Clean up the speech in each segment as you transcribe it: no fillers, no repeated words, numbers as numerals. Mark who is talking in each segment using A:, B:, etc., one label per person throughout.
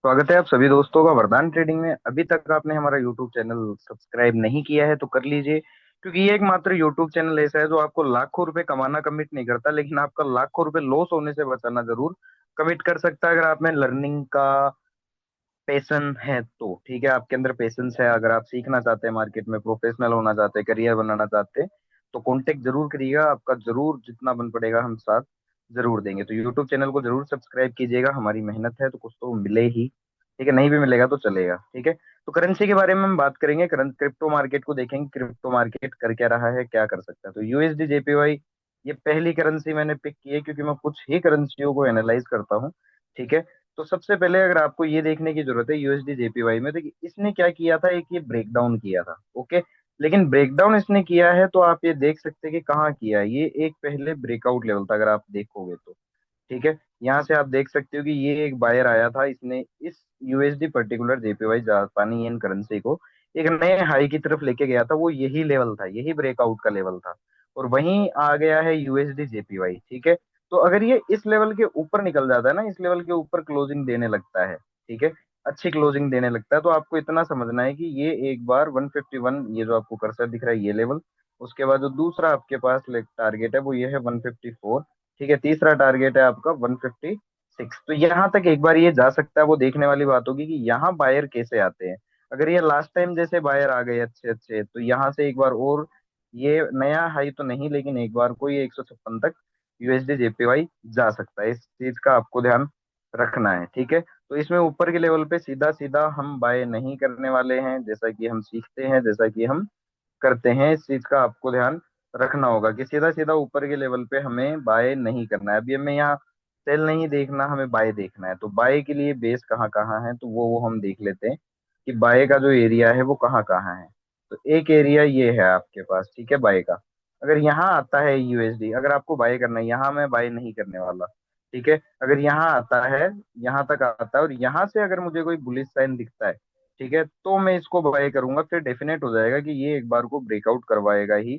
A: स्वागत है आप सभी दोस्तों का वरदान ट्रेडिंग में। अभी तक आपने हमारा यूट्यूब चैनल सब्सक्राइब नहीं किया है तो कर लीजिए, क्योंकि ये एकमात्र यूट्यूब चैनल ऐसा है जो आपको लाखों रुपए कमाना कमिट नहीं करता, लेकिन आपका लाखों रुपए लॉस होने से बचाना जरूर कमिट कर सकता है। अगर आप में लर्निंग का पैशन है तो ठीक है, आपके अंदर पेशेंस है, अगर आप सीखना चाहते हैं, मार्केट में प्रोफेशनल होना चाहते हैं, करियर बनाना चाहते हैं, तो कांटेक्ट जरूर करिएगा। आपका जरूर जितना बन पड़ेगा हम साथ जरूर देंगे। तो यूट्यूब चैनल को जरूर सब्सक्राइब कीजिएगा, हमारी मेहनत है तो कुछ तो मिले ही। ठीक है, नहीं भी मिलेगा तो चलेगा। ठीक है, तो करेंसी के बारे में हम बात करेंगे। करंट क्रिप्टो मार्केट को देखेंगे, क्रिप्टो मार्केट कर क्या रहा है, क्या कर सकता है। तो यूएसडी जेपीवाई ये पहली करेंसी मैंने पिक की है, क्योंकि मैं कुछ ही करेंसियों को एनालाइज करता हूँ। ठीक है, तो सबसे पहले अगर आपको ये देखने की जरूरत है यूएसडी जेपीवाई में, तो कि इसने क्या किया था, एक ये ब्रेकडाउन किया था। ओके, लेकिन ब्रेकडाउन इसने किया है तो आप ये देख सकते हैं कि कहाँ किया है। ये एक पहले ब्रेकआउट लेवल था, अगर आप देखोगे तो। ठीक है, यहाँ से आप देख सकते हो कि ये एक बायर आया था, इसने इस यूएसडी पर्टिकुलर जेपीवाई जापानी येन करेंसी को एक नए हाई की तरफ लेके गया था। वो यही लेवल था, यही ब्रेकआउट का लेवल था, और वहीं आ गया है यूएसडी जेपीवाई। ठीक है, तो अगर ये इस लेवल के ऊपर निकल जाता है ना, इस लेवल के ऊपर क्लोजिंग देने लगता है, ठीक है, अच्छी क्लोजिंग देने लगता है, तो आपको इतना समझना है कि ये एक बार 151, ये जो आपको कर्सर दिख रहा है ये लेवल, उसके बाद जो दूसरा आपके पास टारगेट है वो ये है 154। ठीक है, तीसरा टारगेट है आपका 156। तो यहाँ तक एक बार ये जा सकता है। वो देखने वाली बात होगी कि यहाँ बायर कैसे आते हैं। अगर ये लास्ट टाइम जैसे बायर आ गए अच्छे अच्छे, तो यहाँ से एक बार और ये नया हाई तो नहीं, लेकिन एक बार को ये 156 तक यूएसडी जेपीवाई जा सकता है। इस चीज का आपको ध्यान रखना है। ठीक है, तो इसमें ऊपर के लेवल पे सीधा सीधा हम बाय नहीं करने वाले हैं, जैसा कि हम सीखते हैं, जैसा कि हम करते हैं। इस चीज का आपको ध्यान रखना होगा कि सीधा सीधा ऊपर के लेवल पे हमें बाय नहीं करना है। अभी हमें यहाँ सेल नहीं देखना, हमें बाय देखना है। तो बाय के लिए बेस कहाँ कहाँ है, तो वो हम देख लेते हैं कि बाय का जो एरिया है वो कहाँ कहाँ है। तो एक एरिया ये है आपके पास, ठीक है, बाय का। अगर यहाँ आता है यूएसडी, अगर आपको बाय करना है, यहाँ मैं बाय नहीं करने वाला। ठीक है, अगर यहाँ आता है, यहाँ तक आता है, और यहाँ से अगर मुझे कोई बुलिश साइन दिखता है, ठीक है, तो मैं इसको बाय करूंगा। फिर डेफिनेट हो जाएगा कि ये एक बार को ब्रेकआउट करवाएगा ही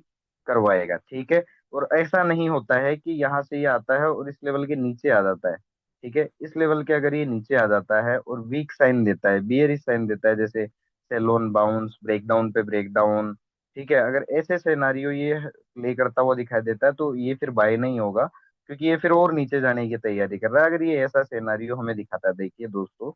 A: करवाएगा। ठीक है, और ऐसा नहीं होता है कि यहाँ से ये आता है और इस लेवल के नीचे आ जाता है। ठीक है, इस लेवल के अगर ये नीचे आ जाता है और वीक साइन देता है, बियरिश साइन देता है, जैसे सेलोन बाउंस, ब्रेकडाउन पे ब्रेकडाउन, ठीक है, अगर ऐसे सिनेरियो ये प्ले करता हुआ दिखाई देता है, तो ये फिर बाय नहीं होगा, क्योंकि ये फिर और नीचे जाने की तैयारी कर रहा है। अगर ये ऐसा सिनेरियो हमें दिखाता है, देखिए दोस्तों,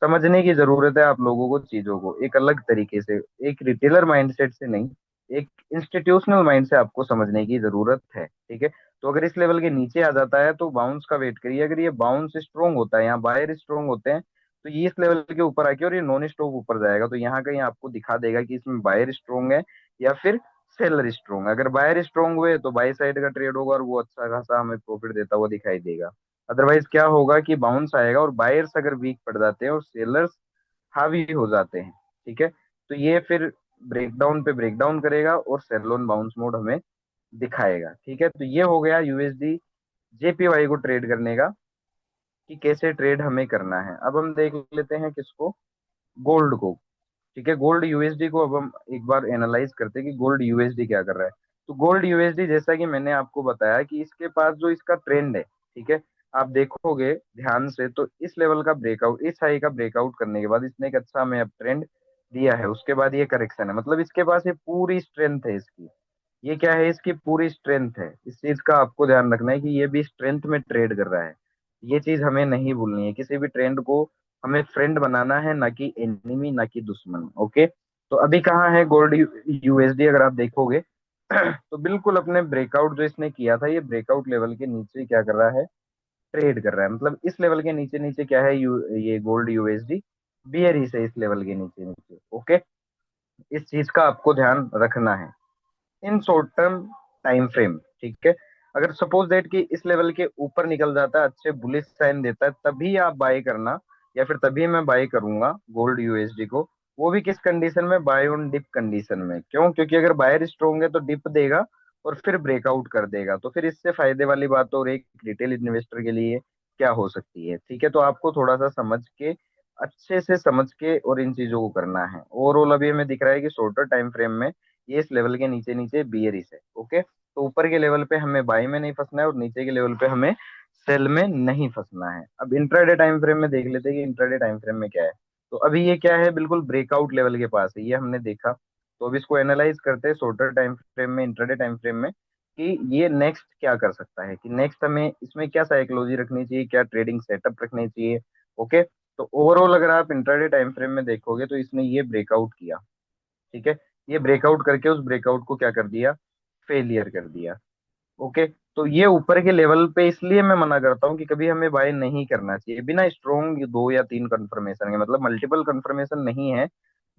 A: समझने की जरूरत है आप लोगों को चीजों को एक अलग तरीके से, एक रिटेलर माइंडसेट से नहीं, एक इंस्टीट्यूशनल माइंड से आपको समझने की जरूरत है। ठीक है, तो अगर इस लेवल के नीचे आ जाता है तो बाउंस का वेट करिए। अगर ये बाउंस स्ट्रोंग होता है, यहाँ बायर स्ट्रोंग होते हैं, तो ये इस लेवल के ऊपर आके और ये नॉन स्टॉप ऊपर जाएगा, तो यहाँ कहीं आपको दिखा देगा कि इसमें बायर स्ट्रोंग है या फिर सेलर स्ट्रोंग। अगर बायर स्ट्रोंग हुए तो बाई साइड का ट्रेड होगा और वो अच्छा खासा हमें प्रॉफिट देता हुआ दिखाई देगा। अदरवाइज क्या होगा कि बाउंस आएगा और बायर्स अगर वीक पड़ जाते हैं और सेलर्स हावी हो जाते हैं, ठीक है, तो ये फिर ब्रेकडाउन पे ब्रेकडाउन करेगा और सेल ऑन बाउंस मोड हमें दिखाएगा। ठीक है, तो ये हो गया यूएसडी जेपीवाई को ट्रेड करने का, कि कैसे ट्रेड हमें करना है। अब हम देख लेते हैं किसको, गोल्ड को। ठीक है, गोल्ड यूएसडी को अब हम एक बार एनालाइज करते हैं कि गोल्ड यूएसडी क्या कर रहा है। तो गोल्ड यूएसडी, जैसा कि मैंने आपको बताया कि इसके पास जो इसका ट्रेंड है, ठीक है, आप देखोगे ध्यान से तो इस लेवल का ब्रेकआउट, इस हाई का ब्रेकआउट करने के बाद इसने एक अच्छा हमें अब ट्रेंड दिया है। उसके बाद ये करेक्शन है, मतलब इसके पास ये पूरी स्ट्रेंथ है इसकी। ये क्या है, इसकी पूरी स्ट्रेंथ है। इस चीज का आपको ध्यान रखना है कि ये भी स्ट्रेंथ में ट्रेड कर रहा है। ये चीज हमें नहीं भूलनी है। किसी भी ट्रेंड को हमें फ्रेंड बनाना है, ना कि एनिमी, ना कि दुश्मन। ओके, तो अभी कहाँ है गोल्ड यूएसडी, अगर आप देखोगे तो बिल्कुल अपने ब्रेकआउट जो इसने किया था, ये ब्रेकआउट लेवल के नीचे क्या कर रहा है, ट्रेड कर रहा है। मतलब इस लेवल के नीचे नीचे क्या है, ये गोल्ड यूएसडी बियरिश है इस लेवल के नीचे नीचे। ओके, इस चीज का आपको ध्यान रखना है in short term time frame. ठीक है, अगर सपोज दैट कि इस लेवल के ऊपर निकल जाता है, अच्छे बुलिश साइन देता है, तभी आप बाय करना, या फिर तभी मैं बाय करूंगा गोल्ड यूएसडी को। वो भी किस कंडीशन में, बाय ऑन डिप कंडीशन में। क्यों, क्योंकि अगर बायर स्ट्रोंग है तो डिप देगा और फिर ब्रेकआउट कर देगा, तो फिर इससे फायदे वाली बात और एक रिटेल इन्वेस्टर के लिए क्या हो सकती है। ठीक है, तो आपको थोड़ा सा समझ के, अच्छे से समझ के और इन चीजों को करना है। ओवरऑल अभी हमें दिख रहा है कि शॉर्टर टाइम फ्रेम में ये इस लेवल के नीचे नीचे बियरिश है। ओके, तो ऊपर के लेवल पे हमें बाई में नहीं फंसना है और नीचे के लेवल पे हमें सेल में नहीं फंसना है। अब इंट्राडे टाइम फ्रेम में देख लेते हैं कि इंट्राडे टाइम फ्रेम में क्या है। तो अभी ये क्या है, बिल्कुल ब्रेकआउट लेवल के पास है, ये हमने देखा। तो अब इसको एनालाइज करते हैं शॉर्टर टाइम फ्रेम में, इंट्राडे टाइम फ्रेम में, कि ये नेक्स्ट क्या कर सकता है, कि नेक्स्ट हमें इसमें क्या साइकोलॉजी रखनी चाहिए, क्या ट्रेडिंग सेटअप रखनी चाहिए। ओके। तो ओवरऑल अगर आप इंट्राडे टाइम फ्रेम में देखोगे तो इसने ये ब्रेकआउट किया। ठीक है। ये ब्रेकआउट करके उस ब्रेकआउट को क्या कर दिया, फेलियर कर दिया। ओके। तो ये ऊपर के लेवल पे इसलिए मैं मना करता हूँ कि कभी हमें बाय नहीं करना चाहिए बिना स्ट्रॉन्ग दो या तीन कंफर्मेशन के, मतलब मल्टीपल कंफर्मेशन नहीं है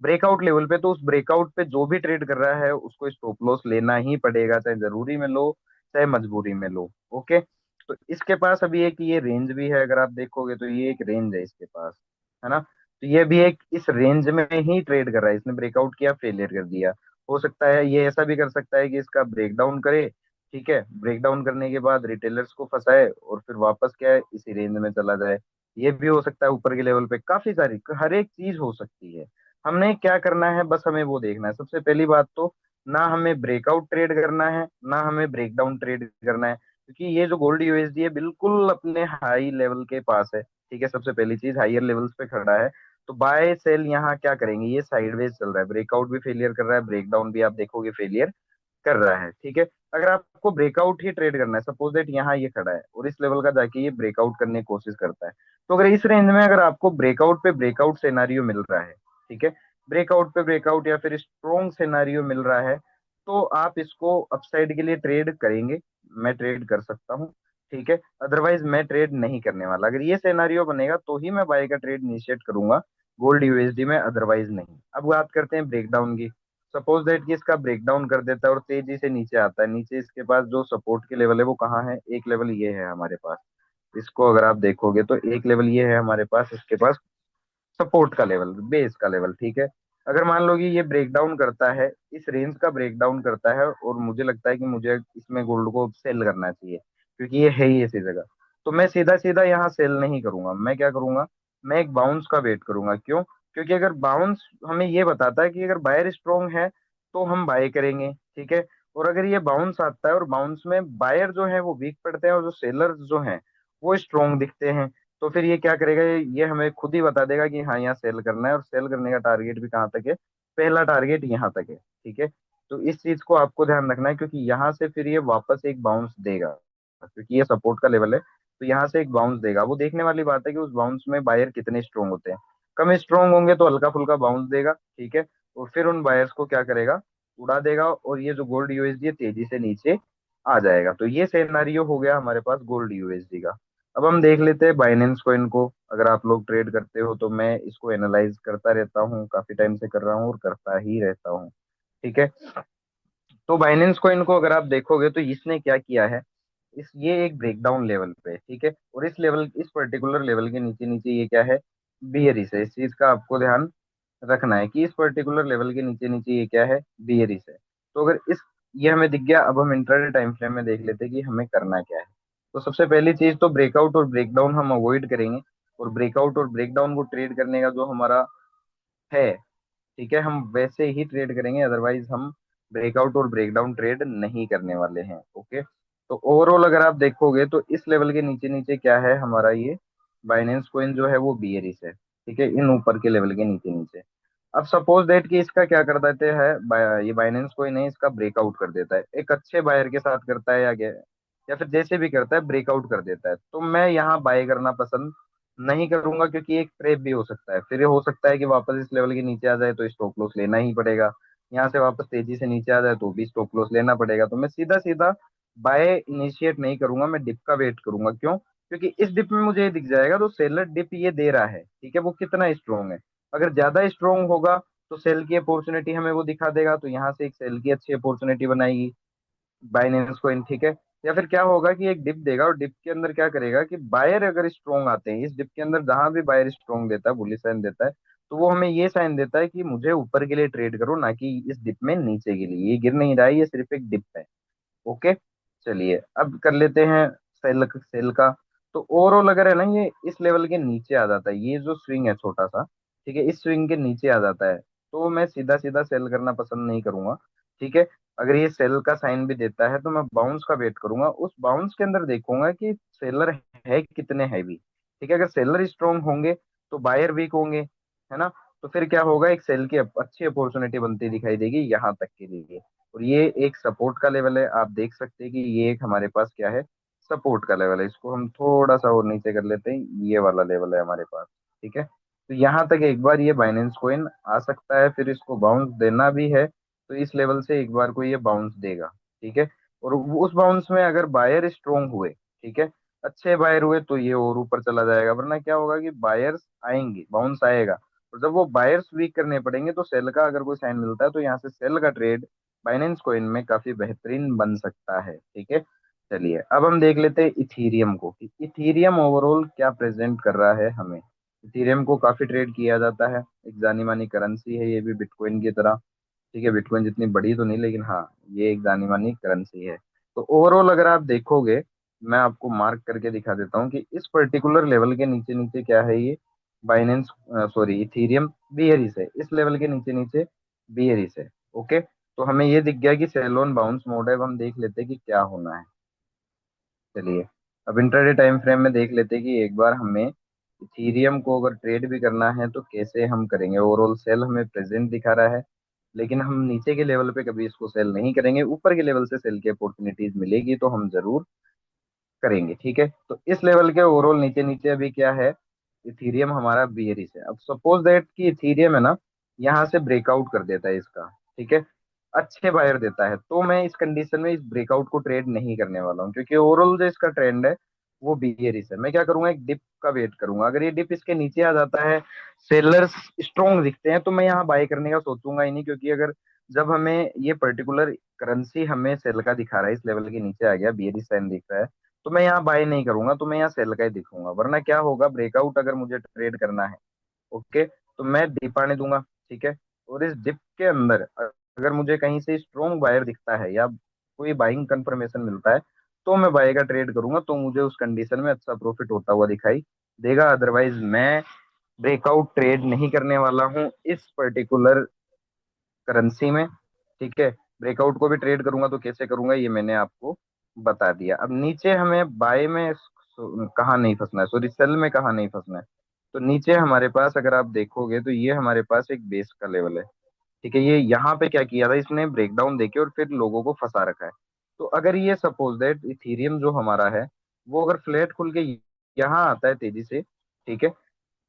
A: ब्रेकआउट लेवल पे, तो उस ब्रेकआउट पे जो भी ट्रेड कर रहा है उसको स्टॉप लॉस लेना ही पड़ेगा, चाहे जरूरी में लो चाहे मजबूरी में लो। ओके। तो इसके पास अभी एक ये रेंज भी है, अगर आप देखोगे तो ये एक रेंज है इसके पास, है ना। तो ये भी एक इस रेंज में ही ट्रेड कर रहा है, इसने ब्रेकआउट किया फेलियर कर दिया। हो सकता है ये ऐसा भी कर सकता है कि इसका ब्रेकडाउन करे, ठीक है, ब्रेकडाउन करने के बाद रिटेलर्स को फंसाए और फिर वापस क्या है इसी रेंज में चला जाए। ये भी हो सकता है, ऊपर के लेवल पे काफी सारी हर एक चीज हो सकती है। हमने क्या करना है, बस हमें वो देखना है। सबसे पहली बात तो ना हमें ब्रेकआउट ट्रेड करना है ना हमें ब्रेकडाउन ट्रेड करना है, क्योंकि ये जो गोल्ड यूएसडी है बिल्कुल अपने हाई लेवल के पास है। ठीक है, सबसे पहली चीज हाइयर लेवल्स पे खड़ा है। तो बाय सेल यहाँ क्या करेंगे, ये साइडवेज चल रहा है, ब्रेकआउट भी फेलियर कर रहा है, ब्रेकडाउन भी आप देखोगे फेलियर कर रहा है। ठीक है। अगर आपको ब्रेकआउट ही ट्रेड करना है, सपोज दैट यहाँ ये खड़ा है और इस लेवल का जाके ये ब्रेकआउट करने की कोशिश करता है, तो अगर इस रेंज में अगर आपको ब्रेकआउट पे ब्रेकआउट सिनेरियो मिल रहा है, ठीक है, ब्रेकआउट पे ब्रेकआउट या फिर स्ट्रॉन्ग सिनेरियो मिल रहा है, तो आप इसको अपसाइड के लिए ट्रेड करेंगे। मैं ट्रेड कर सकता हूँ। ठीक है। अदरवाइज मैं ट्रेड नहीं करने वाला, अगर ये सिनेरियो बनेगा तो ही मैं बाय का ट्रेड इनिशिएट करूंगा गोल्ड यूएसडी में, अदरवाइज नहीं। अब बात करते हैं ब्रेकडाउन की। सपोज दैट कि इसका ब्रेकडाउन कर देता है और तेजी से नीचे आता है, नीचे इसके पास जो सपोर्ट के लेवल है वो कहाँ है, एक लेवल ये है हमारे पास। इसको अगर आप देखोगे तो एक लेवल ये है हमारे पास, इसके पास सपोर्ट का लेवल, बेस का लेवल। ठीक है। अगर मान लो कि ये ब्रेकडाउन करता है, इस रेंज का ब्रेकडाउन करता है और मुझे लगता है कि मुझे इसमें गोल्ड को सेल करना चाहिए क्योंकि ये है ही ऐसी जगह, तो मैं सीधा सीधा यहाँ सेल नहीं करूंगा। मैं क्या करूंगा, मैं एक बाउंस का वेट करूंगा। क्यों? क्योंकि अगर बाउंस हमें ये बताता है कि अगर बायर स्ट्रोंग है तो हम बाय करेंगे। ठीक है। और अगर ये बाउंस आता है और बाउंस में बायर जो है वो वीक पड़ते हैं और जो सेलर जो हैं वो स्ट्रोंग दिखते हैं, तो फिर ये क्या करेगा, ये हमें खुद ही बता देगा कि हाँ यहाँ सेल करना है, और सेल करने का टारगेट भी कहाँ तक है, पहला टारगेट यहाँ तक है। ठीक है। तो इस चीज को आपको ध्यान रखना है, क्योंकि यहाँ से फिर ये वापस एक बाउंस देगा, क्योंकि ये सपोर्ट का लेवल है। तो यहाँ से एक बाउंस देगा, वो देखने वाली बात है कि उस बाउंस में बायर कितने स्ट्रोंग होते हैं। कम स्ट्रोंग होंगे तो हल्का फुल्का बाउंस देगा। ठीक है। और फिर उन बायर्स को क्या करेगा, उड़ा देगा, और ये जो गोल्ड यूएसडी है तेजी से नीचे आ जाएगा। तो ये सिनेरियो हो गया हमारे पास गोल्ड यूएसडी का। अब हम देख लेते हैं बाइनेंस कोइन को। अगर आप लोग ट्रेड करते हो तो मैं इसको एनालाइज करता रहता हूँ, काफी टाइम से कर रहा हूँ और करता ही रहता हूँ। ठीक है। तो बाइनेंस कोइन को अगर आप देखोगे तो इसने क्या किया है, इस ये एक ब्रेकडाउन लेवल पे है, ठीक है, और इस लेवल, इस पर्टिकुलर लेवल के नीचे नीचे ये क्या है, बियरिश है। इस चीज का आपको ध्यान रखना है कि इस पर्टिकुलर लेवल के नीचे नीचे ये क्या है, बियरिश है। तो अगर इस ये हमें दिख गया, अब हम इंट्राडे टाइम फ्रेम में देख लेते हैं कि हमें करना क्या है। तो सबसे पहली चीज तो ब्रेकआउट और ब्रेकडाउन हम अवॉइड करेंगे, और ब्रेकआउट और ब्रेकडाउन को ट्रेड करने का जो हमारा है, ठीक है, हम वैसे ही ट्रेड करेंगे, अदरवाइज हम ब्रेकआउट और ब्रेकडाउन ट्रेड नहीं करने वाले हैं। ओके। तो ओवरऑल अगर आप देखोगे तो इस लेवल के नीचे नीचे क्या है हमारा, ये बाइनेंस कोइन जो है वो बियरिश है। ठीक है, इन ऊपर के लेवल के नीचे नीचे। अब सपोज दैट कि इसका क्या कर देते हैं, ये बाइनेंस कोइन है, इसका ब्रेकआउट कर देता है, एक अच्छे बायर के साथ करता है या फिर जैसे भी करता है ब्रेकआउट कर देता है, तो मैं यहाँ बाय करना पसंद नहीं करूंगा, क्योंकि एक ट्रैप भी हो सकता है। फिर ये हो सकता है कि वापस इस लेवल के नीचे आ जाए तो स्टॉप लॉस लेना ही पड़ेगा, यहाँ से वापस तेजी से नीचे आ जाए तो भी स्टॉप लॉस लेना पड़ेगा। तो मैं सीधा सीधा बाय इनिशिएट नहीं करूंगा, मैं डिप का वेट करूंगा। क्यों? क्योंकि इस डिप में मुझे ये दिख जाएगा तो सेलर डिप ये दे रहा है, ठीक है, वो कितना स्ट्रोंग है। अगर ज्यादा स्ट्रोंग होगा तो सेल की अपॉर्चुनिटी हमें वो दिखा देगा, तो यहाँ से एक सेल की अच्छी अपॉर्चुनिटी बनाएगी बाइनेंस कोइन। ठीक है। या फिर क्या होगा कि एक डिप देगा और डिप के अंदर क्या करेगा कि बायर अगर स्ट्रोंग आते हैं इस डिप के अंदर, जहां भी बायर स्ट्रोंग देता है, बुलिश साइन देता है, तो वो हमें ये साइन देता है कि मुझे ऊपर के लिए ट्रेड करो, ना कि इस डिप में नीचे के लिए। ये गिर नहीं रहा है, ये सिर्फ एक डिप है। ओके। चलिए अब कर लेते हैं सेल सेल का। तो ओवरऑल अगर है ना ये इस लेवल के नीचे आ जाता है, ये जो स्विंग है छोटा सा, ठीक है, इस स्विंग के नीचे आ जाता है, तो मैं सीधा सीधा सेल करना पसंद नहीं करूंगा। ठीक है। अगर ये सेल का साइन भी देता है तो मैं बाउंस का वेट करूंगा, उस बाउंस के अंदर देखूंगा कि सेलर है कितने हैवी। ठीक है, अगर सेलर स्ट्रांग होंगे तो बायर वीक होंगे, है ना। तो फिर क्या होगा, एक सेल की अच्छी अपॉर्चुनिटी बनती दिखाई देगी यहाँ तक के लिए। और ये एक सपोर्ट का लेवल है, आप देख सकते हैं कि ये एक हमारे पास क्या है, सपोर्ट का लेवल है। इसको हम थोड़ा सा और नीचे कर लेते हैं, ये वाला लेवल है हमारे पास। ठीक है, तो यहाँ तक एक बार ये बाइनेंस कोइन आ सकता है, फिर इसको बाउंस देना भी है, तो इस लेवल से एक बार को ये बाउंस देगा। ठीक है, और उस बाउंस में अगर बायर स्ट्रोंग हुए, ठीक है, अच्छे बायर हुए, तो ये और ऊपर चला जाएगा। वरना क्या होगा कि बायर्स आएंगे, बाउंस आएगा, और जब वो बायर्स वीक करने पड़ेंगे तो सेल का अगर कोई साइन मिलता है तो यहाँ से सेल का ट्रेड बाइनेंस कोइन में काफी बेहतरीन बन सकता है। ठीक है, चलिए अब हम देख लेते हैं इथीरियम को, कि इथीरियम ओवरऑल क्या प्रेजेंट कर रहा है हमें। इथीरियम को काफी ट्रेड किया जाता है, एक जानी मानी करेंसी है ये भी बिटकॉइन की तरह। ठीक है, बिटकॉइन जितनी बड़ी तो नहीं, लेकिन हाँ ये एक जानी मानी करेंसी है। तो ओवरऑल अगर आप देखोगे, मैं आपको मार्क करके दिखा देता हूँ कि इस पर्टिकुलर लेवल के नीचे नीचे क्या है ये, बाइनेंस सॉरी इथीरियम बियरिश है, इस लेवल के नीचे नीचे बियरिश है। ओके, तो हमें ये दिख गया कि सेल ऑन बाउंस मोड है। अब हम देख लेते हैं कि क्या होना है। चलिए, अब इंट्राडे टाइम फ्रेम में देख लेते हैं कि एक बार हमें इथीरियम को अगर ट्रेड भी करना है तो कैसे हम करेंगे। ओवरऑल सेल हमें प्रेजेंट दिखा रहा है, लेकिन हम नीचे के लेवल पे कभी इसको सेल नहीं करेंगे, ऊपर के लेवल से सेल की अपॉर्चुनिटीज मिलेगी तो हम जरूर करेंगे। ठीक है, तो इस लेवल के ओवरऑल नीचे नीचे अभी क्या है, इथीरियम हमारा बियरिश है। अब सपोज दैट कि इथीरियम है ना, यहाँ से ब्रेकआउट कर देता है इसका, ठीक है, अच्छे बायर देता है, तो मैं इस कंडीशन में इस ब्रेकआउट को ट्रेड नहीं करने वाला हूँ, क्योंकि ओवरऑल जो इसका ट्रेंड है वो बियरिश है। मैं क्या करूंगा, एक डिप का वेट करूंगा। अगर ये डिप इसके नीचे आ जाता है, सेलर्स स्ट्रॉन्ग दिखते हैं, तो मैं यहाँ बाय करने का सोचूंगा ही नहीं, क्योंकि अगर जब हमें ये पर्टिकुलर करेंसी हमें सेल का दिखा रहा है, इस लेवल के नीचे आ गया, बियरिश साइन दिख रहा है, तो मैं यहाँ बाय नहीं करूंगा, तो मैं यहाँ सेल का ही दिखूंगा। वरना क्या होगा, ब्रेकआउट अगर मुझे ट्रेड करना है, ओके, तो मैं डिप आने दूंगा। ठीक है, और इस डिप के अंदर अगर मुझे कहीं से स्ट्रॉन्ग बायर दिखता है या कोई बाइंग कंफर्मेशन मिलता है, तो मैं बाय का ट्रेड करूंगा, तो मुझे उस कंडीशन में अच्छा प्रॉफिट होता हुआ दिखाई देगा। अदरवाइज मैं ब्रेकआउट ट्रेड नहीं करने वाला हूँ इस पर्टिकुलर करेंसी में। ठीक है, ब्रेकआउट को भी ट्रेड करूंगा तो कैसे करूंगा ये मैंने आपको बता दिया। अब नीचे हमें बाय में कहाँ नहीं फंसना है, सॉरी सेल में कहाँ नहीं फंसना है। तो नीचे हमारे पास अगर आप देखोगे तो ये हमारे पास एक बेस का लेवल है। ठीक है, ये यहाँ पे क्या किया था, इसने ब्रेकडाउन देके और फिर लोगों को फंसा रखा है। तो अगर ये सपोज दैट इथीरियम जो हमारा है वो अगर फ्लैट खुल के यहाँ आता है तेजी से, ठीक है,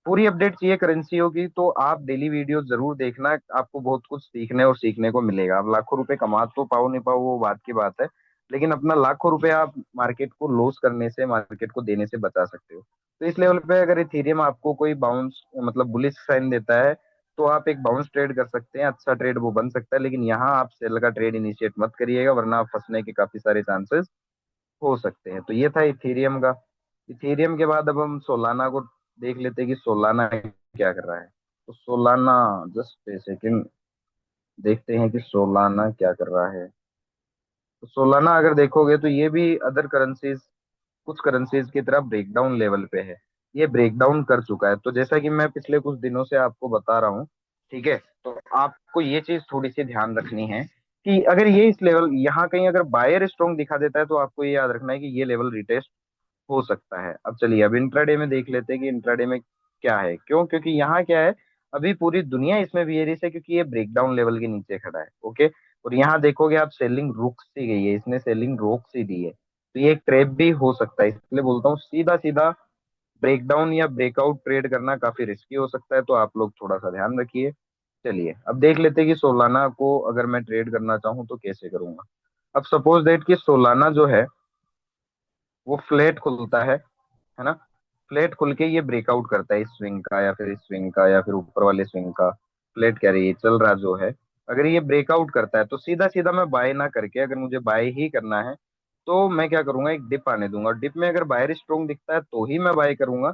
A: पूरी अपडेट चाहिए करेंसियों की, तो आप डेली वीडियो जरूर देखना, आपको बहुत कुछ सीखने और सीखने को मिलेगा। आप लाखों रुपए कमा तो पाओ नहीं पाओ वो बात की बात है, लेकिन अपना लाखों रुपए आप मार्केट को लॉस करने से, मार्केट को देने से बचा सकते हो। तो इस लेवल पे अगर इथेरियम आपको कोई बाउंस मतलब बुलिश साइन देता है, तो आप एक बाउंस ट्रेड कर सकते हैं, अच्छा ट्रेड वो बन सकता है। लेकिन यहाँ आप सेल का ट्रेड इनिशिएट मत करिएगा, वरना आप फंसने के काफी सारे चांसेस हो सकते हैं। तो ये था इथेरियम का। इथेरियम के बाद अब हम सोलाना को देख लेते हैं कि सोलाना क्या कर रहा है। तो सोलाना, जस्ट ए सेकेंड, देखते हैं कि सोलाना क्या कर रहा है। तो सोलाना अगर देखोगे तो ये भी अदर करेंसीज, कुछ करेंसीज की तरह ब्रेकडाउन लेवल पे है। ये ब्रेकडाउन कर चुका है, तो जैसा कि मैं पिछले कुछ दिनों से आपको बता रहा हूँ, ठीक है, तो आपको ये चीज थोड़ी सी ध्यान रखनी है कि अगर ये इस लेवल यहाँ कहीं अगर बायर स्ट्रॉन्ग दिखा देता है, तो आपको ये याद रखना है कि ये लेवल रिटेस्ट हो सकता है। अब चलिए, अब इंट्राडे में देख लेते हैं कि इंट्राडे में क्या है। क्यों, क्योंकि यहाँ क्या है, अभी पूरी दुनिया इसमें बियरिश है, क्योंकि ये ब्रेकडाउन लेवल के नीचे खड़ा है। ओके, और यहाँ देखोगे आप, सेलिंग रुक सी गई है, इसने सेलिंग रोक सी दी है, तो ये एक ट्रैप भी हो सकता है। इसलिए बोलता हूँ सीधा सीधा ब्रेकडाउन या ब्रेकआउट ट्रेड करना काफी रिस्की हो सकता है, तो आप लोग थोड़ा सा ध्यान रखिए। चलिए, अब देख लेते हैं कि सोलाना को अगर मैं ट्रेड करना चाहूँ तो कैसे करूंगा। अब सपोज दैट कि सोलाना जो है वो फ्लैट खुलता है ना, फ्लैट खुल के ये ब्रेकआउट करता है इस स्विंग का या फिर इस स्विंग का या फिर ऊपर वाले स्विंग का, फ्लैट कह रही है चल रहा जो है, अगर ये ब्रेकआउट करता है तो सीधा सीधा मैं बाय ना करके, अगर मुझे बाय ही करना है तो मैं क्या करूंगा, एक डिप आने दूंगा। डिप में अगर बायर स्ट्रोंग दिखता है तो ही मैं बाय करूंगा,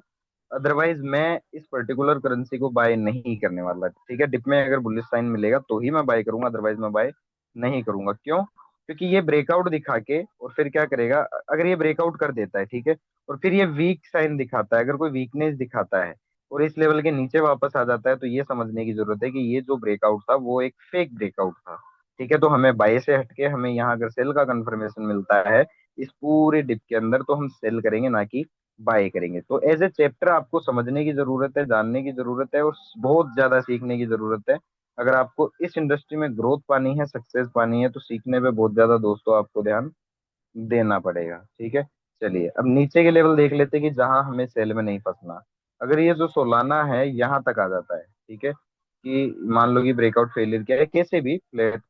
A: अदरवाइज मैं इस पर्टिकुलर करेंसी को बाय नहीं करने वाला। ठीक है, डिप में अगर बुलिश साइन मिलेगा तो ही मैं बाय करूंगा, अदरवाइज मैं बाय नहीं करूंगा। क्यों, क्योंकि ये ब्रेकआउट दिखा के और फिर क्या करेगा, अगर ये ब्रेकआउट कर देता है, ठीक है, और फिर ये वीक साइन दिखाता है, अगर कोई वीकनेस दिखाता है और इस लेवल के नीचे वापस आ जाता है, तो ये समझने की जरूरत है कि ये जो ब्रेकआउट था वो एक फेक ब्रेकआउट था। ठीक है, तो हमें बाय से हटके हमें यहाँ अगर सेल का कंफर्मेशन मिलता है इस पूरे डिप के अंदर, तो हम सेल करेंगे ना कि बाय करेंगे। तो एज ए चैप्टर आपको समझने की जरूरत है, जानने की जरूरत है और बहुत ज्यादा सीखने की जरूरत है। अगर आपको इस इंडस्ट्री में ग्रोथ पानी है, सक्सेस पानी है, तो सीखने पे बहुत ज्यादा दोस्तों आपको ध्यान देना पड़ेगा। ठीक है, चलिए अब नीचे के लेवल देख लेते हैं कि जहां हमें सेल में नहीं फंसना। अगर ये जो सोलाना है यहाँ तक आ जाता है, ठीक है, कि मान लो कि ब्रेकआउट फेलियर किया है, कैसे भी फ्लैट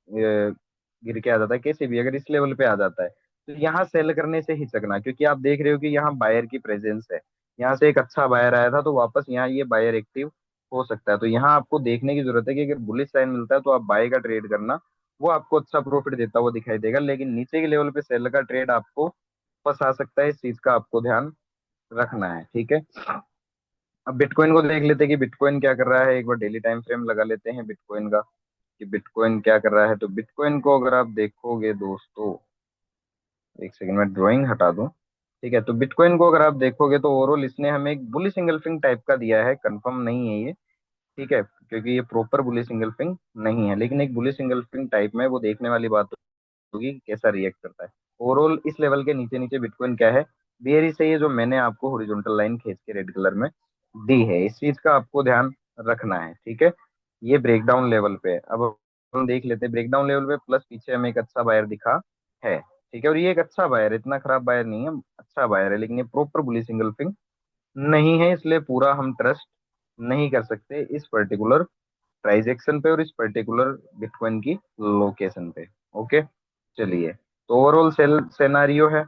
A: गिर के आ जाता है, कैसे भी अगर इस लेवल पे आ जाता है, तो यहाँ सेल करने से हिचकना, क्योंकि आप देख रहे हो कि यहाँ बायर की प्रेजेंस है। यहाँ से एक अच्छा बायर आया था, तो वापस यहाँ ये बायर एक्टिव हो सकता है। तो यहाँ आपको देखने की जरूरत है कि अगर बुलिश साइन मिलता है तो आप बाय का ट्रेड करना, वो आपको अच्छा प्रॉफिट देता हुआ दिखाई देगा। लेकिन नीचे के लेवल पे सेल का ट्रेड आपको फंसा सकता है, इस चीज का आपको ध्यान रखना है। ठीक है, अब बिटकॉइन को देख लेते हैं कि बिटकॉइन क्या कर रहा है। एक बार डेली टाइम फ्रेम लगा लेते हैं बिटकॉइन का, कि बिटकॉइन क्या कर रहा है। तो बिटकॉइन को अगर आप देखोगे दोस्तों, एक सेकंड में ड्राइंग हटा दूं। ठीक है, तो बिटकॉइन को अगर आप देखोगे तो ओवरऑल इसने हमें एक बुली सिंगलफिंग टाइप का दिया है, कंफर्म नहीं है ये। ठीक है, क्योंकि ये प्रॉपर बुली सिंगलफिंग नहीं है, लेकिन एक बुली सिंगलफिंग टाइप में वो देखने वाली बात होगी कि कैसा रिएक्ट करता है। ओवरऑल इस लेवल के नीचे नीचे बिटकॉइन क्या है, बेयरिश है ये, जो मैंने आपको हॉरिजॉन्टल लाइन खींच के रेड कलर में दी है। इस चीज का आपको ध्यान रखना है। ठीक है, ये ब्रेकडाउन लेवल पे है। अब हम देख लेते हैं ब्रेकडाउन लेवल पे प्लस पीछे हमें एक अच्छा बायर दिखा है। ठीक है, और ये एक अच्छा बायर है, इतना खराब बायर नहीं है, अच्छा बायर है, लेकिन ये प्रॉपर बुली सिंगल फिंग नहीं है, इसलिए पूरा हम ट्रस्ट नहीं कर सकते इस पर्टिकुलर प्राइस एक्शन पे और इस पर्टिकुलर बिटकॉइन की लोकेशन पे। ओके, चलिए, तो ओवरऑल सेल सेनारियो है।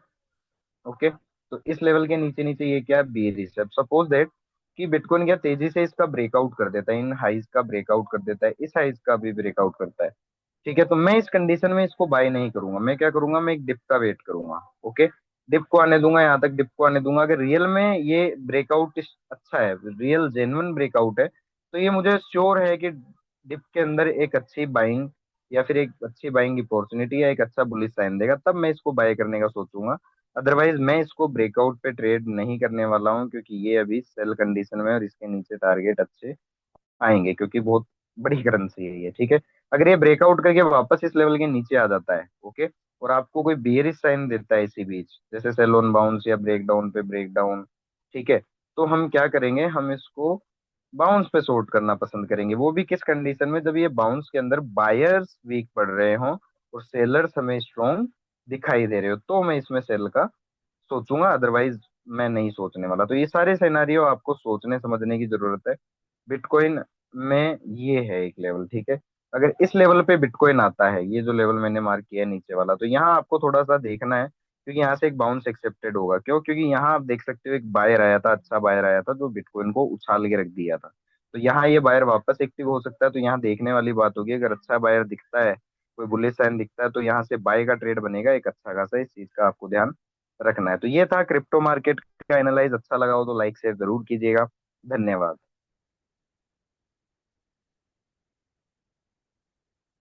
A: ओके, तो इस लेवल के नीचे नीचे ये क्या बेरिश है। सपोज दैट कि बिटकॉइन क्या तेजी से इसका ब्रेकआउट कर देता है, इन हाइज का ब्रेकआउट कर देता है, इस हाइज का भी ब्रेकआउट करता है। ठीक है, तो मैं इस कंडीशन में इसको बाय नहीं करूंगा, मैं क्या करूंगा, मैं एक डिप का वेट करूंगा। ओके, डिप को आने दूंगा, यहाँ तक डिप को आने दूंगा। अगर रियल में ये ब्रेकआउट अच्छा है, रियल जेन्युइन ब्रेकआउट है, तो ये मुझे श्योर है कि डिप के अंदर एक अच्छी बाइंग या फिर एक अच्छी बाइंग अपॉर्चुनिटी या एक अच्छा बुलिश साइन देगा, तब मैं इसको बाय करने का सोचूंगा। अदरवाइज मैं इसको ब्रेकआउट पे ट्रेड नहीं करने वाला हूँ, क्योंकि ये अभी सेल कंडीशन में है और इसके नीचे टारगेट अच्छे आएंगे, क्योंकि बहुत बड़ी करेंसी है ये। ठीक है, अगर ये ब्रेकआउट करके वापस इस लेवल के नीचे आ जाता है, ओके, और आपको कोई बेयरिश साइन देता है इसी बीच, जैसे सेल ऑन बाउंस या ब्रेकडाउन पे ब्रेकडाउन, ठीक है, तो हम क्या करेंगे, हम इसको बाउंस पे शॉर्ट करना पसंद करेंगे। वो भी किस कंडीशन में, जब ये बाउंस के अंदर बायर्स वीक पड़ रहे हों और सेलर्स हमें स्ट्रॉन्ग दिखाई दे रहे हो, तो मैं इसमें सेल का सोचूंगा, अदरवाइज मैं नहीं सोचने वाला। तो ये सारे सिनेरियो आपको सोचने समझने की जरूरत है। बिटकॉइन में ये है एक लेवल, ठीक है, अगर इस लेवल पे बिटकॉइन आता है, ये जो लेवल मैंने मार्क किया है नीचे वाला, तो यहाँ आपको थोड़ा सा देखना है, क्योंकि यहाँ से एक बाउंस एक्सेप्टेड होगा। क्यों? क्योंकि यहाँ आप देख सकते हो एक बायर आया था, अच्छा बायर आया था, जो बिटकॉइन को उछाल के रख दिया था। तो यहाँ ये बायर वापस एक्टिव हो सकता है। तो यहाँ देखने वाली बात होगी, अगर अच्छा बायर दिखता है, कोई बुलिश साइन दिखता है, तो यहाँ से बाय का ट्रेड बनेगा एक अच्छा खासा। इस चीज का आपको ध्यान रखना है। तो ये था क्रिप्टो मार्केट का एनालाइज। अच्छा लगा हो तो लाइक शेयर जरूर कीजिएगा। धन्यवाद।